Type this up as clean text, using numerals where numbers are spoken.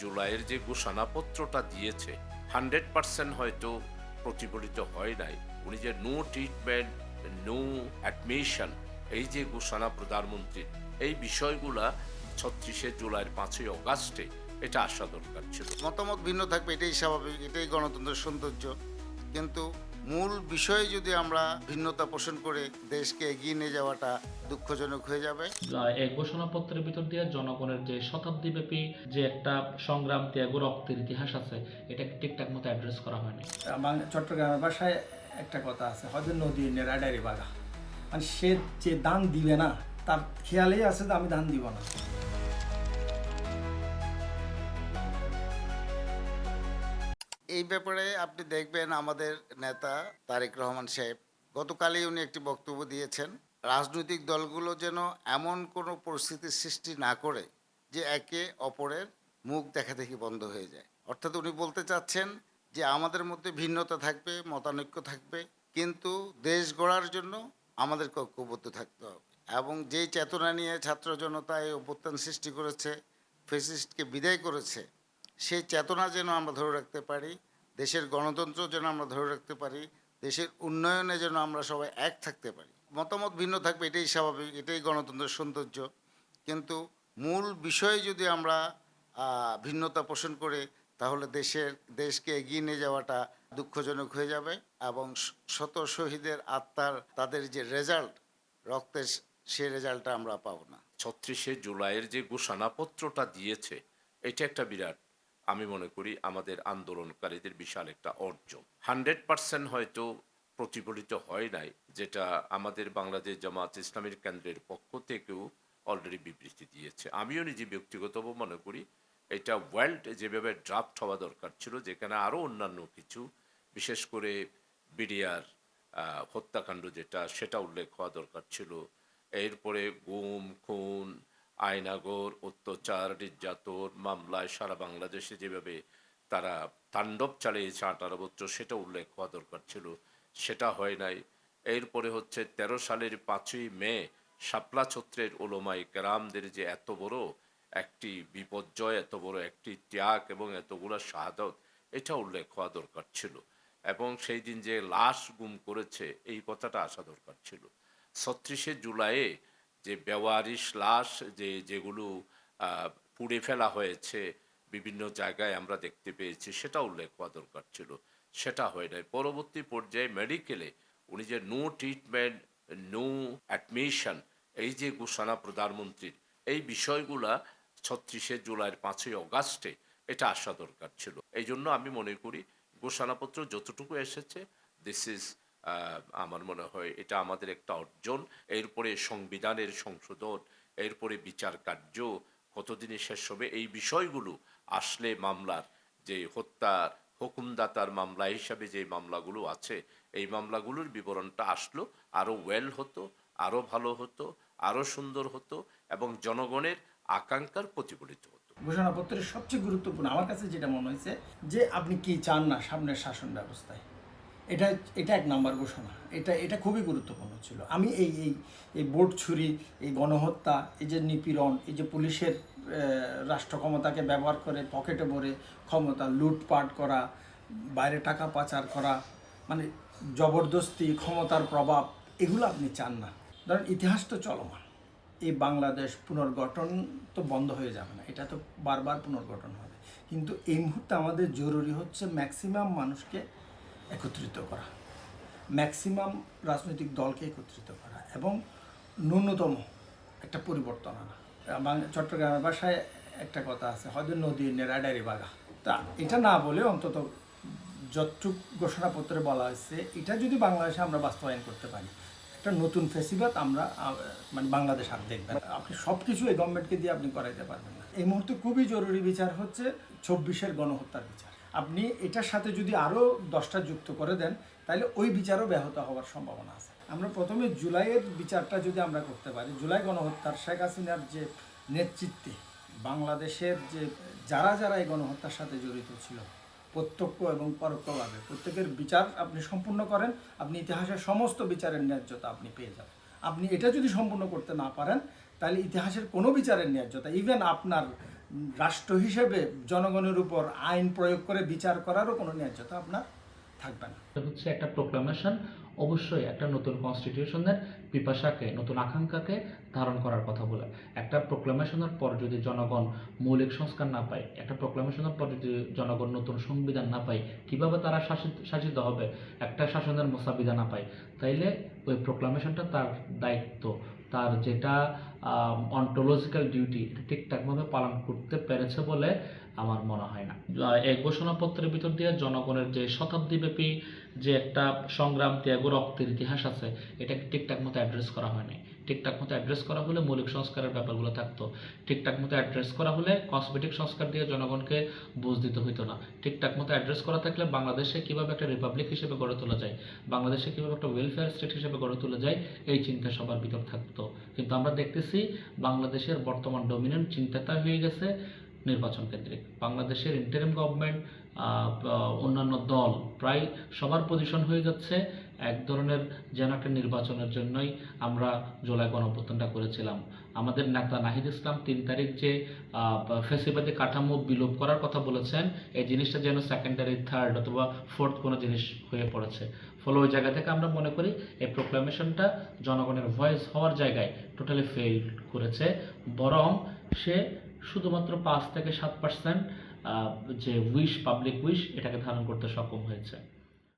জুলাইয়ের যে ঘোষণাপত্রটা দিয়েছে 100% হয়তো প্রতিফলিত হয় নাই। উনি যে নো ট্রিটমেন্ট, নো অ্যাডমিশন, এই যে ঘোষণা প্রধানমন্ত্রীর, এই বিষয়গুলা ৩৬শে জুলাইয়ের ৫ই অগাস্টে এটা আসা দরকার ছিল। মতামত ভিন্ন থাকবে, এটাই স্বাভাবিক, এটাই গণতন্ত্রের সৌন্দর্য। কিন্তু মূল বিষয়ে যদি আমরা ভিন্নতা পোষণ করে দেশকে এগিয়ে নিয়ে যাওয়াটা দুঃখজনক হয়ে যাবে। এই ঘোষণাপত্রের ভিতর দিয়ে জনগণের যে শতাব্দীব্যাপী যে একটা সংগ্রাম ত্যাগ ও রক্তের ইতিহাস আছে, এটাকে ঠিকঠাক মতো অ্যাড্রেস করা হয়নি। চট্টগ্রামের ভাষায় একটা কথা আছে, হয়তো নদী নেড়াডারি বাগা, মানে সে যে দান দিবে না তার খেয়ালেই আছে যে আমি দান দিব না। এই ব্যাপারে আপনি দেখবেন আমাদের নেতা তারেক রহমান সাহেব গতকালই উনি একটি বক্তব্য দিয়েছেন, রাজনৈতিক দলগুলো যেন এমন কোনো পরিস্থিতির সৃষ্টি না করে যে একে অপরের মুখ দেখাদেখি বন্ধ হয়ে যায়। অর্থাৎ উনি বলতে চাচ্ছেন যে আমাদের মধ্যে ভিন্নতা থাকবে, মতানৈক্য থাকবে, কিন্তু দেশ গড়ার জন্য আমাদেরকে ঐক্যবদ্ধ থাকতে হবে। এবং যেই চেতনা নিয়ে ছাত্র জনতা এই অভ্যুত্থান সৃষ্টি করেছে, ফেসিস্টকে বিদায় করেছে, সেই চেতনা যেন আমরা ধরে রাখতে পারি, দেশের গণতন্ত্র যেন আমরা ধরে রাখতে পারি, দেশের উন্নয়নে যেন আমরা সবাই এক থাকতে পারি। মতামত ভিন্ন থাকবে, এটাই স্বাভাবিক, এটাই গণতন্ত্রের সৌন্দর্য। কিন্তু মূল বিষয়ে যদি আমরা ভিন্নতা পোষণ করে, তাহলে দেশকে এগিয়ে নিয়ে যাওয়াটা দুঃখজনক হয়ে যাবে এবং শত শহীদের আত্মার তাদের যে রেজাল্ট, রক্তের, সেই রেজাল্টটা আমরা পাবো না। ৩৬শে জুলাইয়ের যে ঘোষণাপত্রটা দিয়েছে এটা একটা বিরাট, আমি মনে করি আমাদের আন্দোলনকারীদের বিশাল একটা অর্জন। 100% হয়তো প্রতিফলিত হয় নাই, যেটা আমাদের বাংলাদেশ জামাত ইসলামীর কেন্দ্রের পক্ষ থেকেও অলরেডি বিবৃতি দিয়েছে। আমিও নিজে ব্যক্তিগতভাবে মনে করি এটা ওয়ার্ল্ড যেভাবে ড্রাফট হওয়া দরকার ছিল, যেখানে আরও অন্যান্য কিছু, বিশেষ করে বিডিআর হত্যাকাণ্ড যেটা, সেটা উল্লেখ হওয়া দরকার ছিল। এরপরে গুম, খুন, আয়নাগর, অত্যাচার, নির্যাতন মামলায় সারা বাংলাদেশে যেভাবে তারা তাণ্ডব চালিয়েছে 18 বছর, সেটা উল্লেখ হওয়া দরকার ছিল, সেটা হয় নাই। এরপরে হচ্ছে 13 সালের 5ই মে শাপলা ছত্রের ওলামায়ে কেরামদের যে এত বড় একটি বিপর্যয়, এত বড় একটি ত্যাগ এবং এতগুলো শাহাদত, এটা উল্লেখ হওয়া দরকার ছিল। এবং সেই দিন যে লাশ গুম করেছে, এই কথাটা আসা দরকার ছিল। ৩৬শে জুলাইয়ে যে বেওয়ারিশ লাশ যেগুলো পুড়ে ফেলা হয়েছে বিভিন্ন জায়গায় আমরা দেখতে পেয়েছি, সেটা উল্লেখ হওয়া দরকার ছিল, সেটা হয় নাই। পরবর্তী পর্যায়ে মেডিকেলে উনি যে নো ট্রিটমেন্ট, নো অ্যাডমিশন, এই যে ঘোষণা প্রধানমন্ত্রীর, এই বিষয়গুলা ৩৬শে জুলাইয়ের 5ই অগাস্টে এটা আসা দরকার ছিল। এই জন্য আমি মনে করি ঘোষণাপত্র যতটুকু এসেছে, দিস ইজ, আমার মনে হয় এটা আমাদের একটা অর্জন। এরপরে সংবিধানের সংশোধন, এরপরে বিচার কার্য কতদিনে শেষ হবে, এই বিষয়গুলো আসলে মামলার যে হত্যার হুকুমদাতার মামলা হিসাবে যে মামলাগুলো আছে, এই মামলাগুলোর বিবরণটা আসলো আরও ওয়েল হতো, আরও ভালো হতো, আরও সুন্দর হতো এবং জনগণের আকাঙ্ক্ষার প্রতিফলিত হতো। ঘোষণাপত্রের সবচেয়ে গুরুত্বপূর্ণ আমার কাছে যেটা মনে হয়েছে যে আপনি কি চান না সামনের শাসন ব্যবস্থায়, এটা এটা এক নাম্বার ঘোষণা। এটা খুবই গুরুত্বপূর্ণ ছিল। আমি এই বোট ছুরি, এই গণহত্যা, এই যে নিপীড়ন, এই যে পুলিশের রাষ্ট্র ক্ষমতাকে ব্যবহার করে পকেটে ভরে ক্ষমতা লুটপাট করা, বাইরে টাকা পাচার করা, মানে জবরদস্তি, ক্ষমতার প্রভাব, এগুলো আপনি চান না। ধরেন ইতিহাস তো চলমান, এই বাংলাদেশ পুনর্গঠন তো বন্ধ হয়ে যাবে না, এটা তো বারবার পুনর্গঠন হবে। কিন্তু এই মুহূর্তে আমাদের জরুরি হচ্ছে ম্যাক্সিমাম মানুষকে একত্রিত করা, ম্যাক্সিমাম রাজনৈতিক দলকে একত্রিত করা এবং ন্যূনতম একটা পরিবর্তন আনা। চট্টগ্রামের ভাষায় একটা কথা আছে, হয়তো নদী নেড়াডারি বাগা। তা এটা না বলে অন্তত যতটুক ঘোষণাপত্রে বলা হয়েছে, এটা যদি বাংলাদেশে আমরা বাস্তবায়ন করতে পারি, একটা নতুন ফেসিবাদ আমরা মানে বাংলাদেশ আর দেখবেন। আপনি সব কিছু এই গভর্নমেন্টকে দিয়ে আপনি করাইতে পারবেন না। এই মুহূর্তে খুবই জরুরি বিচার হচ্ছে 24-এর গণহত্যার বিচার। আপনি এটার সাথে যদি আরও 10টা যুক্ত করে দেন, তাহলে ওই বিচারও ব্যাহত হওয়ার সম্ভাবনা আছে। আমরা প্রথমে জুলাইয়ের বিচারটা যদি আমরা করতে পারি, জুলাই গণহত্যার শেখ হাসিনার যে নেতৃত্বে বাংলাদেশের যে যারা এই গণহত্যার সাথে জড়িত ছিল, প্রত্যক্ষ এবং পরোক্ষভাবে প্রত্যেকের বিচার আপনি সম্পূর্ণ করেন, আপনি ইতিহাসের সমস্ত বিচারের ন্যায্যতা আপনি পেয়ে যাবেন। আপনি এটা যদি সম্পূর্ণ করতে না পারেন, তাহলে ইতিহাসের কোনো বিচারের ন্যায্যতা, ইভেন আপনার রাষ্ট্র হিসেবে জনগণের উপর আইন প্রয়োগ করে বিচার করারও কোনো ন্যায্যতা আপনার থাকবে না। এটা হচ্ছে একটা প্রোক্লামেশন, অবশ্যই একটা নতুন কনস্টিটিউশনের পিপাসাকে, নতুন আকাঙ্ক্ষাকে ধারণ করার কথা বলে। একটা প্রোক্লামেশনের পর যদি জনগণ মৌলিক সংস্কার না পায়, একটা প্রোক্লামেশনের পর যদি জনগণ নতুন সংবিধান না পায়, কিভাবে তারা শাসিত হবে? একটা শাসনের মোসাবিদা না পায়, তাইলে ওই প্রোক্লামেশনটা তার দায়িত্ব, তার যেটা অন্টোলজিক্যাল ডিউটি, এটা ঠিকঠাকভাবে পালন করতে পেরেছে বলে আমার মনে হয় না। এই ঘোষণাপত্রের ভিতর দিয়ে জনগণের যে শতাব্দীব্যাপী যে একটা সংগ্রাম, ত্যাগ ও রক্তের ইতিহাস আছে, এটাকে ঠিকঠাক মতো অ্যাড্রেস করা হয়নি। ঠিকঠাক মতো অ্যাড্রেস করা হলে মৌলিক সংস্কারের ব্যাপারগুলো থাকতো। ঠিকঠাক মতো অ্যাড্রেস করা হলে কসমেটিক সংস্কার দিয়ে জনগণকে বুঝ দিতে হইতো না। ঠিকঠাক মতো অ্যাড্রেস করা থাকলে বাংলাদেশে কীভাবে একটা রিপাবলিক হিসেবে গড়ে তোলা যায়, বাংলাদেশে কীভাবে একটা ওয়েলফেয়ার স্টেট হিসেবে গড়ে তোলা যায়, এই চিন্তা সবার ভিতর থাকতো। কিন্তু আমরা দেখতেছি বাংলাদেশের বর্তমান ডমিনেন্ট চিন্তাটা হয়ে গেছে নির্বাচন কেন্দ্রিক। বাংলাদেশের ইন্টারিম গভর্নমেন্ট, অন্যান্য দল প্রায় সবার পজিশন হয়ে যাচ্ছে এক ধরনের যেন একটা নির্বাচনের জন্যই আমরা জুলাই গণঅভ্যুত্থানটা করেছিলাম। আমাদের নেতা নাহিদ ইসলাম 3 তারিখ যে ফ্যাসিবাদী কাঠামো বিলোপ করার কথা বলেছেন, এই জিনিসটা যেন সেকেন্ডারি, থার্ড অথবা ফোর্থ কোনো জিনিস হয়ে পড়েছে। ফলে ওই জায়গা থেকে আমরা মনে করি এই প্রোক্লামেশনটা জনগণের ভয়েস হওয়ার জায়গায় টোটালি ফেল করেছে। বরং সে শুধুমাত্র 5 থেকে 7% যে উইশ, পাবলিক উইশ, এটাকে ধারণ করতে সক্ষম হয়েছে।